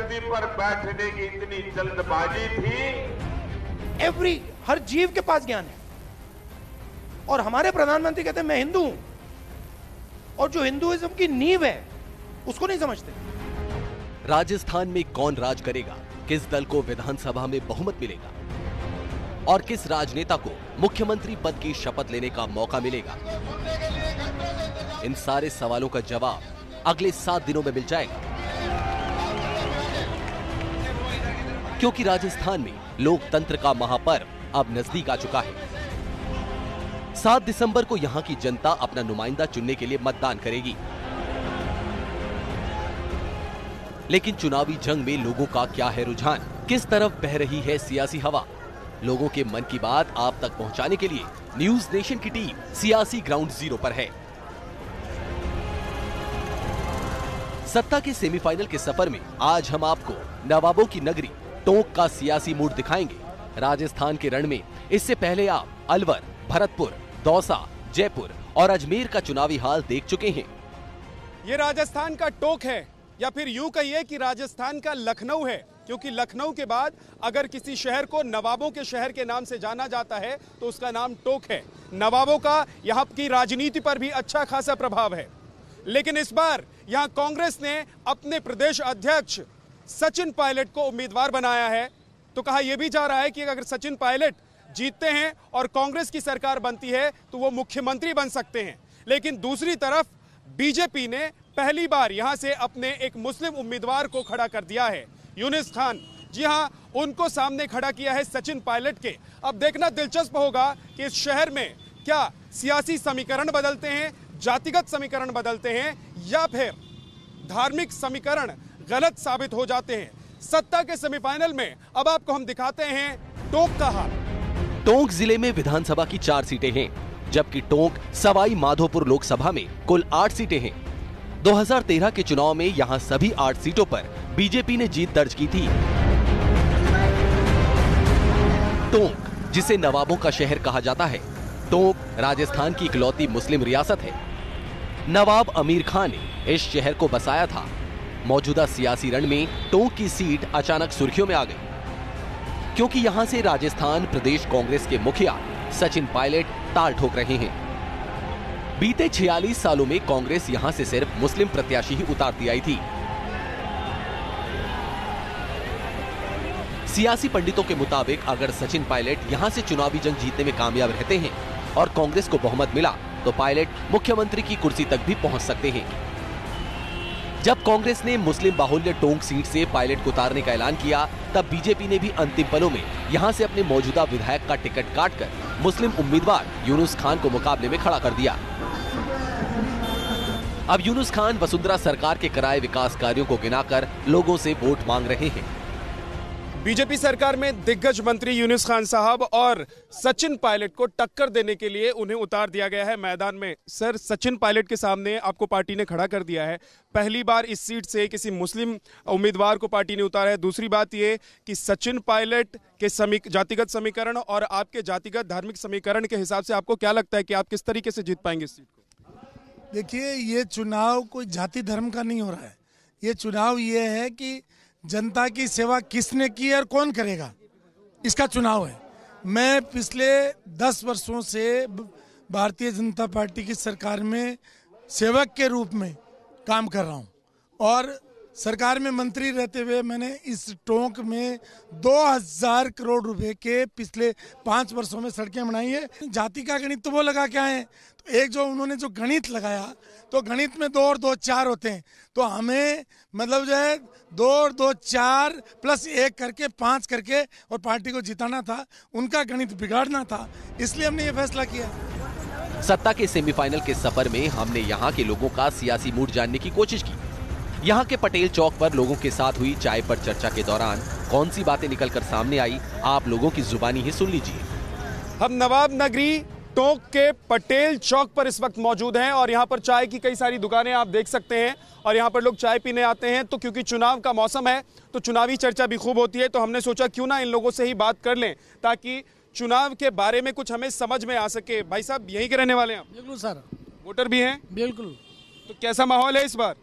गद्दी पर बैठने की इतनी जल्दबाजी थी। हर जीव के पास ज्ञान है और हमारे प्रधानमंत्री कहते हैं मैं हिंदू हूं, और जो हिंदुइज्म की नींव है उसको नहीं समझते। राजस्थान में कौन राज करेगा, किस दल को विधानसभा में बहुमत मिलेगा और किस राजनेता को मुख्यमंत्री पद की शपथ लेने का मौका मिलेगा, इन सारे सवालों का जवाब अगले 7 दिनों में मिल जाएगा। क्योंकि राजस्थान में लोकतंत्र का महापर्व अब नजदीक आ चुका है। 7 दिसंबर को यहां की जनता अपना नुमाइंदा चुनने के लिए मतदान करेगी। लेकिन चुनावी जंग में लोगों का क्या है रुझान, किस तरफ बह रही है सियासी हवा, लोगों के मन की बात आप तक पहुंचाने के लिए न्यूज नेशन की टीम सियासी ग्राउंड जीरो पर है। सत्ता के सेमीफाइनल के सफर में आज हम आपको नवाबों की नगरी टोंक का सियासी मूड दिखाएंगे। राजस्थान के रण में इससे पहले आप अलवर, भरतपुर, दौसा, जयपुर और अजमेर का चुनावी हाल देख चुके हैं। ये राजस्थान का टोंक है, या फिर यूं कहिए कि राजस्थान का लखनऊ है, क्योंकि लखनऊ के बाद अगर किसी शहर को नवाबों के शहर के नाम से जाना जाता है तो उसका नाम टोंक है। नवाबों का यहाँ की राजनीति पर भी अच्छा खासा प्रभाव है। लेकिन इस बार यहाँ कांग्रेस ने अपने प्रदेश अध्यक्ष सचिन पायलट को उम्मीदवार बनाया है। तो कहा यह भी जा रहा है कि अगर सचिन पायलट जीतते हैं और कांग्रेस की सरकार बनती है तो वो मुख्यमंत्री बन सकते हैं। लेकिन दूसरी तरफ बीजेपी ने पहली बार यहां से अपने एक मुस्लिम उम्मीदवार को खड़ा कर दिया है, यूनुस खान। जी हां, उनको सामने खड़ा किया है सचिन पायलट के। अब देखना दिलचस्प होगा कि इस शहर में क्या सियासी समीकरण बदलते हैं, जातिगत समीकरण बदलते हैं, या फिर धार्मिक समीकरण गलत साबित हो जाते हैं। सत्ता के सेमीफाइनल में अब आपको हम दिखाते हैं टोंक का हाल। टोंक जिले में विधानसभा की 4 सीटें हैं, जबकि टोंक सवाई माधोपुर लोकसभा में कुल 8 सीटें हैं। 2013 के चुनाव में यहां सभी 8 सीटों पर बीजेपी ने जीत दर्ज की थी। टोंक, जिसे नवाबों का शहर कहा जाता है, टोंक राजस्थान की इकलौती मुस्लिम रियासत है। नवाब अमीर खान ने इस शहर को बसाया था। मौजूदा सियासी रण में टोंक की सीट अचानक सुर्खियों में आ गई, क्योंकि यहां से राजस्थान प्रदेश कांग्रेस के मुखिया सचिन पायलट ताल ठोक रहे हैं। बीते 46 सालों में कांग्रेस यहां से सिर्फ मुस्लिम प्रत्याशी ही उतारती आई थी। सियासी पंडितों के मुताबिक अगर सचिन पायलट यहां से चुनावी जंग जीतने में कामयाब रहते हैं और कांग्रेस को बहुमत मिला तो पायलट मुख्यमंत्री की कुर्सी तक भी पहुंच सकते हैं। जब कांग्रेस ने मुस्लिम बाहुल्य टोंक सीट से पायलट को उतारने का ऐलान किया, तब बीजेपी ने भी अंतिम पलों में यहां से अपने मौजूदा विधायक का टिकट काटकर मुस्लिम उम्मीदवार यूनुस खान को मुकाबले में खड़ा कर दिया। अब यूनुस खान वसुंधरा सरकार के कराए विकास कार्यों को गिनाकर लोगों से वोट मांग रहे हैं। बीजेपी सरकार में दिग्गज मंत्री यूनुस खान साहब और सचिन पायलट को टक्कर देने के लिए उन्हें उतार दिया गया है मैदान में। सर, सचिन पायलट के सामने आपको पार्टी ने खड़ा कर दिया है। पहली बार इस सीट से किसी मुस्लिम उम्मीदवार को पार्टी ने उतारा है। दूसरी बात ये कि सचिन पायलट के जातिगत समीकरण और आपके जातिगत धार्मिक समीकरण के हिसाब से आपको क्या लगता है कि आप किस तरीके से जीत पाएंगे इस सीट को? देखिए, ये चुनाव कोई जाति धर्म का नहीं हो रहा है। ये चुनाव ये है कि जनता की सेवा किसने की और कौन करेगा, इसका चुनाव है। मैं पिछले 10 वर्षों से भारतीय जनता पार्टी की सरकार में सेवक के रूप में काम कर रहा हूं और सरकार में मंत्री रहते हुए मैंने इस टोंक में 2000 करोड़ रुपए के पिछले 5 वर्षों में सड़कें बनाई है। जाति का गणित तो वो लगा क्या है, तो एक जो उन्होंने जो गणित लगाया, तो गणित में 2 और 2 4 होते हैं, तो हमें मतलब जो है 2 और 2 4 प्लस 1 करके 5 करके और पार्टी को जिताना था, उनका गणित बिगाड़ना था, इसलिए हमने ये फैसला किया। सत्ता के सेमीफाइनल के सफर में हमने यहाँ के लोगों का सियासी मूड जानने की कोशिश की। यहाँ के पटेल चौक पर लोगों के साथ हुई चाय पर चर्चा के दौरान कौन सी बातें निकलकर सामने आई, आप लोगों की जुबानी ही सुन लीजिए। हम नवाब नगरी टोंक के पटेल चौक पर इस वक्त मौजूद हैं और यहाँ पर चाय की कई सारी दुकानें आप देख सकते हैं और यहाँ पर लोग चाय पीने आते हैं। तो क्योंकि चुनाव का मौसम है तो चुनावी चर्चा भी खूब होती है, तो हमने सोचा क्यों ना इन लोगों से ही बात कर लें ताकि चुनाव के बारे में कुछ हमें समझ में आ सके। भाई साहब, यहीं के रहने वाले हैं आप? बिल्कुल सर। वोटर भी हैं? बिल्कुल। तो कैसा माहौल है इस बार?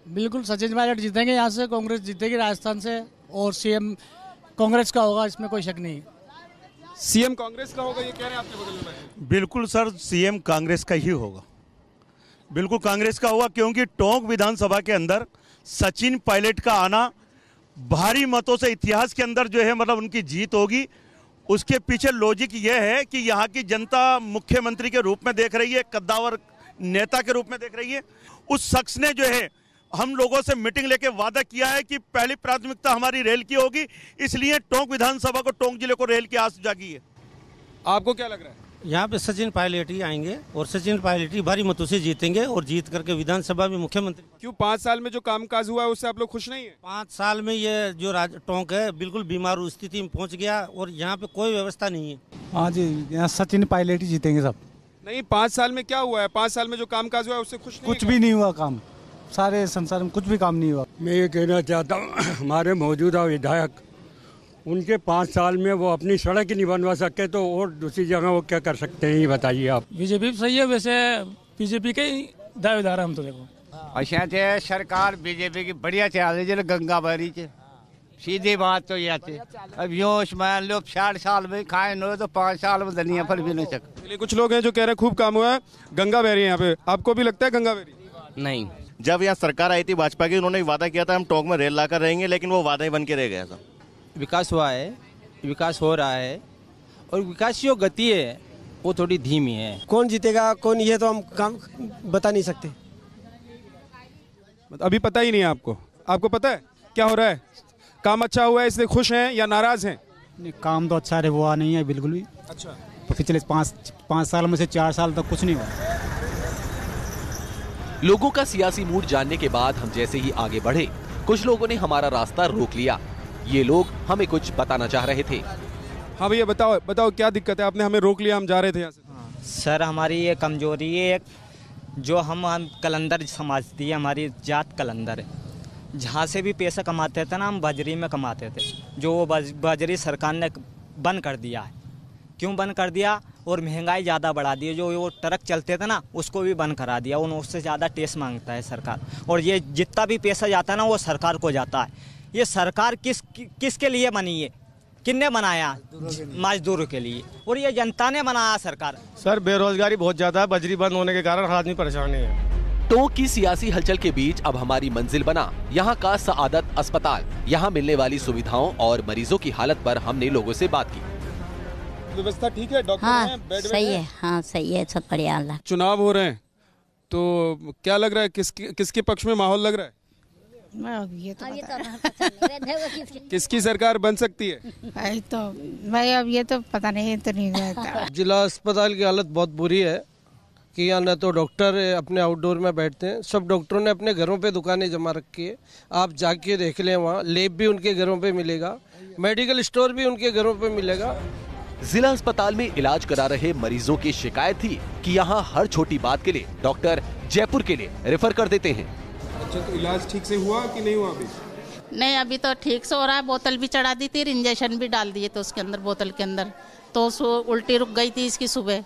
बिल्कुल सचिन पायलट जीतेंगे यहाँ से, कांग्रेस जीतेगी राजस्थान से, और सीएम कांग्रेस का होगा, इसमें कोई शक नहीं। सीएम कांग्रेस का होगा, ये कह रहे हैं आपके बगल में बैठे। बिल्कुल सर, सीएम कांग्रेस का ही होगा, बिल्कुल कांग्रेस का होगा, क्योंकि टोंक विधानसभा के अंदर सचिन पायलट का आना भारी मतों से इतिहास के अंदर जो है मतलब उनकी जीत होगी। उसके पीछे लॉजिक यह है कि यहाँ की जनता मुख्यमंत्री के रूप में देख रही है, कद्दावर नेता के रूप में देख रही है। उस शख्स ने जो है हम लोगों से मीटिंग लेके वादा किया है कि पहली प्राथमिकता हमारी रेल की होगी, इसलिए टोंक विधानसभा को, टोंक जिले को रेल की आस जागी है। आपको क्या लग रहा है? यहाँ पे सचिन पायलट ही आएंगे और सचिन पायलट ही भारी मतों से जीतेंगे और जीत करके विधानसभा में मुख्यमंत्री। क्यों 5 साल में जो कामकाज हुआ है उससे आप लोग खुश नहीं है? 5 साल में ये जो टोंक है बिल्कुल बीमारू स्थिति में पहुँच गया और यहाँ पे कोई व्यवस्था नहीं है। हाँ जी, यहाँ सचिन पायलट ही जीतेंगे सब। नहीं, 5 साल में क्या हुआ है? 5 साल में जो कामकाज हुआ है उससे खुश नहीं? कुछ भी नहीं हुआ काम, सारे संसार में कुछ भी काम नहीं हुआ। मैं ये कहना चाहता हूँ हमारे मौजूदा विधायक, उनके 5 साल में वो अपनी सड़क ही नहीं बनवा सके तो और दूसरी जगह वो क्या कर सकते हैं, ये बताइए आप। बीजेपी सही है, वैसे बीजेपी के ही दावेदार हम तो देखो। अच्छा थे सरकार बीजेपी की बढ़िया चल रही है, गंगा बहरी चे सीधी बात तो ये आती। अब यो मान लो 60 साल में खाए नो तो 5 साल में धनिया फल भी नहीं सकते। कुछ लोग हैं जो कह रहे हैं खूब काम हुआ है, गंगा बह रही है यहाँ पे, आपको भी लगता है गंगा बह रही? नहीं, जब यहाँ सरकार आई थी भाजपा की, उन्होंने वादा किया था हम टोंक में रेल लाकर रहेंगे, लेकिन वो वादा ही बन के रह गया था। विकास हुआ है, विकास हो रहा है, और विकास की जो गति है वो थोड़ी धीमी है। कौन जीतेगा कौन, ये तो हम काम बता नहीं सकते। अभी पता ही नहीं है आपको? आपको पता है क्या हो रहा है? काम अच्छा हुआ है इसलिए खुश हैं या नाराज हैं? नहीं, काम तो अच्छा हुआ नहीं है बिल्कुल भी। अच्छा, पिछले 5 साल में से 4 साल तक कुछ नहीं हुआ। लोगों का सियासी मूड जानने के बाद हम जैसे ही आगे बढ़े, कुछ लोगों ने हमारा रास्ता रोक लिया। ये लोग हमें कुछ बताना चाह रहे थे। हाँ भैया, बताओ क्या दिक्कत है? आपने हमें रोक लिया, हम जा रहे थे यहाँ से। सर हमारी ये कमजोरी है, जो हम कलंदर समझती है, हमारी जात कलंदर है। जहाँ से भी पैसा कमाते थे ना, हम बजरी में कमाते थे, जो वो बजरी सरकार ने बंद कर दिया है। क्यों बंद कर दिया? और महंगाई ज़्यादा बढ़ा दी है। जो वो ट्रक चलते थे ना, उसको भी बंद करा दिया। उससे ज़्यादा टैक्स मांगता है सरकार, और ये जितना भी पैसा जाता है ना, वो सरकार को जाता है। ये सरकार किसके लिए बनी है? किसने बनाया? मजदूरों के लिए, और ये जनता ने बनाया सरकार। सर बेरोजगारी बहुत ज़्यादा है, बजरी बंद होने के कारण आदमी परेशान है। टोंक की सियासी हलचल के बीच अब हमारी मंजिल बना यहाँ का सआदत अस्पताल। यहाँ मिलने वाली सुविधाओं और मरीजों की हालत पर हमने लोगों से बात की। व्यवस्था ठीक है? डॉक्टर हाँ, हैं, बेड सही है? हाँ सही है, सब बढ़िया हाल है। चुनाव हो रहे हैं तो क्या लग रहा है, किसके पक्ष में माहौल लग रहा है? ये तो किसकी सरकार बन सकती है? भाई अब ये तो पता नहीं, तो नहीं रहता। जिला अस्पताल की हालत बहुत बुरी है कि यहाँ न तो डॉक्टर अपने आउटडोर में बैठते हैं, सब डॉक्टरों ने अपने घरों पे दुकानें जमा रखी है। आप जाके देख लें, वहाँ लैब भी उनके घरों पे मिलेगा, मेडिकल स्टोर भी उनके घरों पे मिलेगा। जिला अस्पताल में इलाज करा रहे मरीजों की शिकायत थी कि यहाँ हर छोटी बात के लिए डॉक्टर जयपुर के लिए रेफर कर देते हैं। अच्छा, तो इलाज ठीक से हुआ कि नहीं हुआ अभी? नहीं, अभी तो ठीक से हो रहा है। बोतल भी चढ़ा दी थी, इंजेक्शन भी डाल दिए थे उसके अंदर, बोतल के अंदर। तो उल्टी रुक गई थी इसकी सुबह,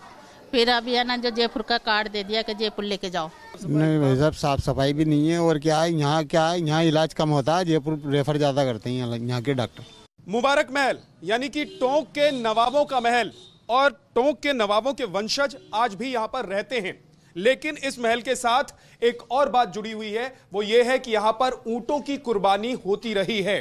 फिर अभी है ना जो जयपुर का कार्ड दे दिया कि जयपुर लेके जाओ। नहीं भाई साहब, साफ सफाई भी नहीं है, और क्या है यहाँ इलाज कम होता है, जयपुर रेफर ज्यादा करते हैं यहाँ के डॉक्टर। मुबारक महल यानी कि टोंक के नवाबों का महल, और टोंक के नवाबों के वंशज आज भी यहाँ पर रहते हैं। लेकिन इस महल के साथ एक और बात जुड़ी हुई है, वो ये है कि यहाँ पर ऊंटों की कुर्बानी होती रही है।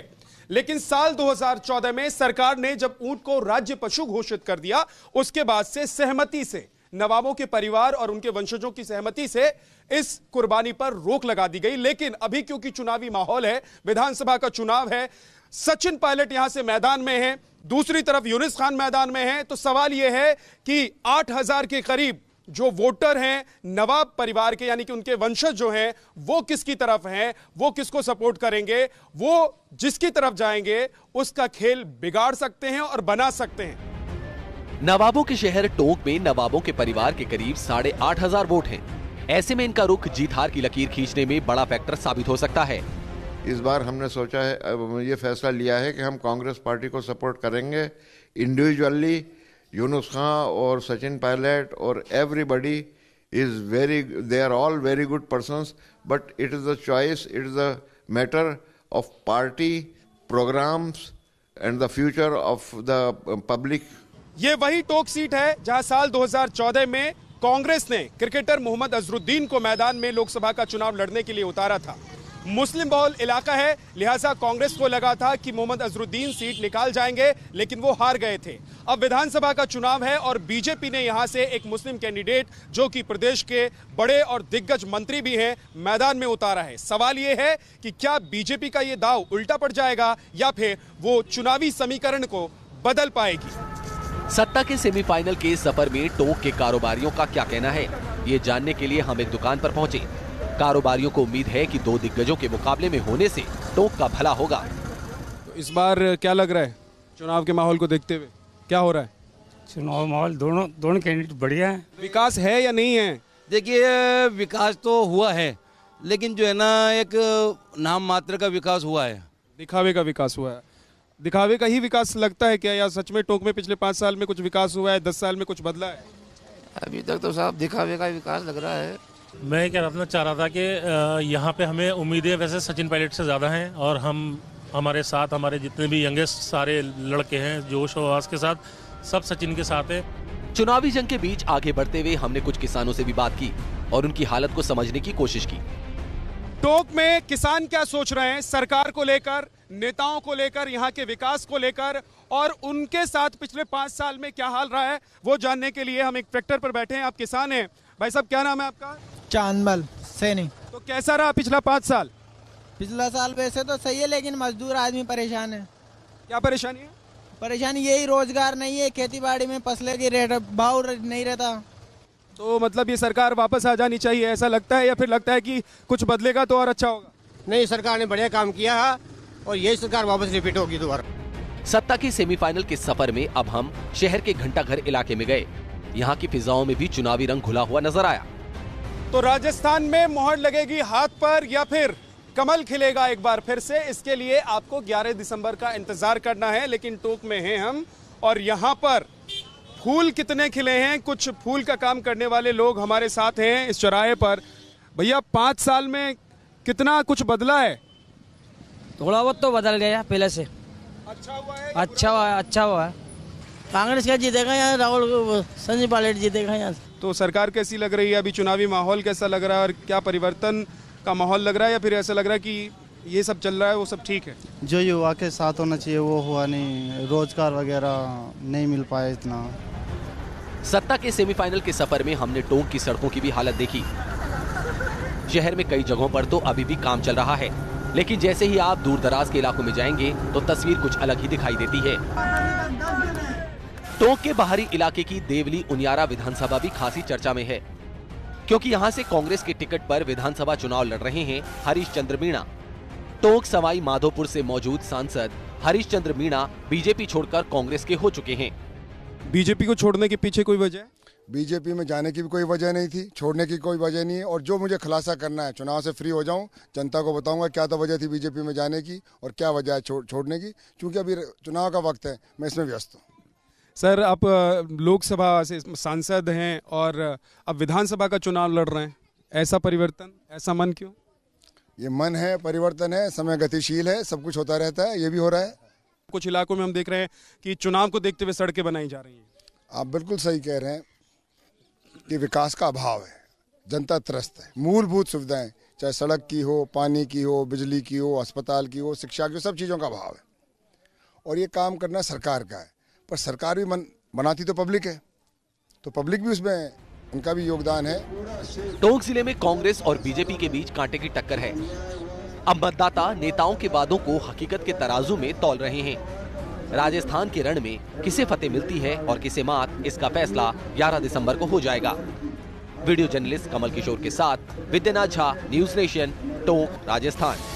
लेकिन साल 2014 में सरकार ने जब ऊंट को राज्य पशु घोषित कर दिया, उसके बाद से सहमति से, नवाबों के परिवार और उनके वंशजों की सहमति से इस कुर्बानी पर रोक लगा दी गई। लेकिन अभी क्योंकि चुनावी माहौल है, विधानसभा का चुनाव है, सचिन पायलट यहां से मैदान में है, दूसरी तरफ यूनिस खान मैदान में है, तो सवाल यह है कि 8000 के करीब जो वोटर हैं नवाब परिवार के, यानी कि उनके वंशज जो हैं, वो किसकी तरफ हैं, वो किसको सपोर्ट करेंगे, वो जिसकी तरफ जाएंगे उसका खेल बिगाड़ सकते हैं और बना सकते हैं। नवाबों के शहर टोंक में नवाबों के परिवार के करीब 8500 वोट हैं। ऐसे में इनका रुख जीत हार की लकीर खींचने में बड़ा फैक्टर साबित हो सकता है। इस बार हमने सोचा है, ये फैसला लिया है कि हम कांग्रेस पार्टी को सपोर्ट करेंगे इंडिविजुअली। यूनुस खान और सचिन पायलट और everybody they are all very good persons, but it is a choice, it is a matter of party programs and the future of the public. ये वही टोंक सीट है जहां साल 2014 में कांग्रेस ने क्रिकेटर मोहम्मद अजरुद्दीन को मैदान में लोकसभा का चुनाव लड़ने के लिए उतारा था। मुस्लिम बहुल इलाका है, लिहाजा कांग्रेस को लगा था कि मोहम्मद अजरुद्दीन सीट निकाल जाएंगे, लेकिन वो हार गए थे। अब विधानसभा का चुनाव है और बीजेपी ने यहां से एक मुस्लिम कैंडिडेट, जो कि प्रदेश के बड़े और दिग्गज मंत्री भी हैं, मैदान में उतारा है। सवाल ये है कि क्या बीजेपी का ये दाव उल्टा पड़ जाएगा या फिर वो चुनावी समीकरण को बदल पाएगी। सत्ता के सेमीफाइनल के सफर में टोंक के कारोबारियों का क्या कहना है, ये जानने के लिए हम एक दुकान पर पहुंचे। कारोबारियों को उम्मीद है कि दो दिग्गजों के मुकाबले में होने से टोंक का भला होगा। तो इस बार क्या लग रहा है चुनाव के माहौल को देखते हुए, क्या हो रहा है? चुनाव माहौल दोनों कैंडिडेट बढ़िया है। विकास है या नहीं है? देखिए, विकास तो हुआ है, लेकिन जो है ना, एक नाम मात्र का विकास हुआ है, दिखावे का विकास हुआ है। दिखावे का ही विकास लगता है क्या, या सच में टोंक में पिछले 5 साल में कुछ विकास हुआ है, 10 साल में कुछ बदला है? अभी तक तो साहब दिखावे का विकास लग रहा है। मैं क्या अपना चाह रहा था कि यहाँ पे हमें उम्मीदें वैसे सचिन पायलट से ज़्यादा हैं, और हमारे साथ हमारे जितने भी यंगेस्ट सारे लड़के हैं जोश और आवाज के साथ, सब सचिन के साथ हैं। चुनावी जंग के बीच आगे बढ़ते हुए हमने कुछ किसानों से भी बात की और उनकी हालत को समझने की कोशिश की। टोंक में किसान क्या सोच रहे हैं सरकार को लेकर, नेताओं को लेकर, यहाँ के विकास को लेकर, और उनके साथ पिछले 5 साल में क्या हाल रहा है, वो जानने के लिए हम एक ट्रैक्टर पर बैठे हैं। आप किसान हैं भाई साहब, क्या नाम है आपका? चांदमल सैनी। तो कैसा रहा पिछला 5 साल? पिछला साल वैसे तो सही है, लेकिन मजदूर आदमी परेशान है। क्या परेशानी है? परेशानी यही, रोजगार नहीं है, खेती बाड़ी में फसलें की रेट भाव नहीं रहता। तो मतलब ये सरकार वापस आ जानी चाहिए ऐसा लगता है, या फिर लगता है कि कुछ बदलेगा तो और अच्छा होगा? नहीं, सरकार ने बढ़िया काम किया है और यही सरकार वापस रिपीट होगी दोबारा। सत्ता के सेमीफाइनल के सफर में अब हम शहर के घंटाघर इलाके में गए। यहाँ की फिजाओं में भी चुनावी रंग घुला हुआ नजर आया। तो राजस्थान में मोहर लगेगी हाथ पर या फिर कमल खिलेगा एक बार फिर से, इसके लिए आपको 11 दिसंबर का इंतजार करना है। लेकिन टोंक में हैं हम, और यहाँ पर फूल कितने खिले हैं, कुछ फूल का काम करने वाले लोग हमारे साथ हैं इस चौराहे पर। भैया, 5 साल में कितना कुछ बदला है? थोड़ा बहुत तो बदल गया पहले से। अच्छा हुआ है? अच्छा हुआ है। कांग्रेस का जीतेगा यहाँ, राहुल संजय पायलट जीतेगा यहाँ। तो सरकार कैसी लग रही है अभी, चुनावी माहौल कैसा लग रहा है, और क्या परिवर्तन का माहौल लग रहा है, या फिर ऐसा लग रहा है कि ये सब चल रहा है वो सब ठीक है? जो युवा के साथ होना चाहिए वो हुआ नहीं, रोजगार वगैरह नहीं मिल पाया इतना। सत्ता के सेमीफाइनल के सफर में हमने टोंक की सड़कों की भी हालत देखी। शहर में कई जगहों पर तो अभी भी काम चल रहा है, लेकिन जैसे ही आप दूर दराज के इलाकों में जाएंगे तो तस्वीर कुछ अलग ही दिखाई देती है। टोंक के बाहरी इलाके की देवली उनियारा विधानसभा भी खासी चर्चा में है, क्योंकि यहाँ से कांग्रेस के टिकट पर विधानसभा चुनाव लड़ रहे हैं हरीश चंद्र मीणा। टोंक सवाई माधोपुर से मौजूद सांसद हरीश चंद्र मीणा बीजेपी छोड़कर कांग्रेस के हो चुके हैं। बीजेपी को छोड़ने के पीछे कोई वजह? बीजेपी में जाने की भी कोई वजह नहीं थी, छोड़ने की कोई वजह नहीं है। और जो मुझे खुलासा करना है, चुनाव से फ्री हो जाऊं, जनता को बताऊंगा क्या तो वजह थी बीजेपी में जाने की और क्या वजह है छोड़ने की, क्योंकि अभी चुनाव का वक्त है, मैं इसमें व्यस्त हूँ। सर, आप लोकसभा से सांसद हैं और अब विधानसभा का चुनाव लड़ रहे हैं, ऐसा परिवर्तन, ऐसा मन क्यों? ये मन है, परिवर्तन है, समय गतिशील है, सब कुछ होता रहता है, ये भी हो रहा है। कुछ इलाकों में हम देख रहे हैं कि चुनाव को देखते हुए सड़कें बनाई जा रही हैं। आप बिल्कुल सही कह रहे हैं कि विकास का अभाव है, जनता त्रस्त है। मूलभूत सुविधाएं, चाहे सड़क की हो, पानी की हो, बिजली की हो, अस्पताल की हो, शिक्षा की हो, सब चीज़ों का अभाव है। और ये काम करना सरकार का है, पर सरकार भी बनाती तो पब्लिक है, तो पब्लिक भी उसमें उनका भी योगदान है। टोंक जिले में कांग्रेस और बीजेपी के बीच कांटे की टक्कर है। अब मतदाता नेताओं के वादों को हकीकत के तराजू में तौल रहे हैं। राजस्थान के रण में किसे फतेह मिलती है और किसे मात, इसका फैसला 11 दिसंबर को हो जाएगा। वीडियो जर्नलिस्ट कमल किशोर के साथ विद्यानाथ झा, न्यूज नेशन, टोंक, राजस्थान।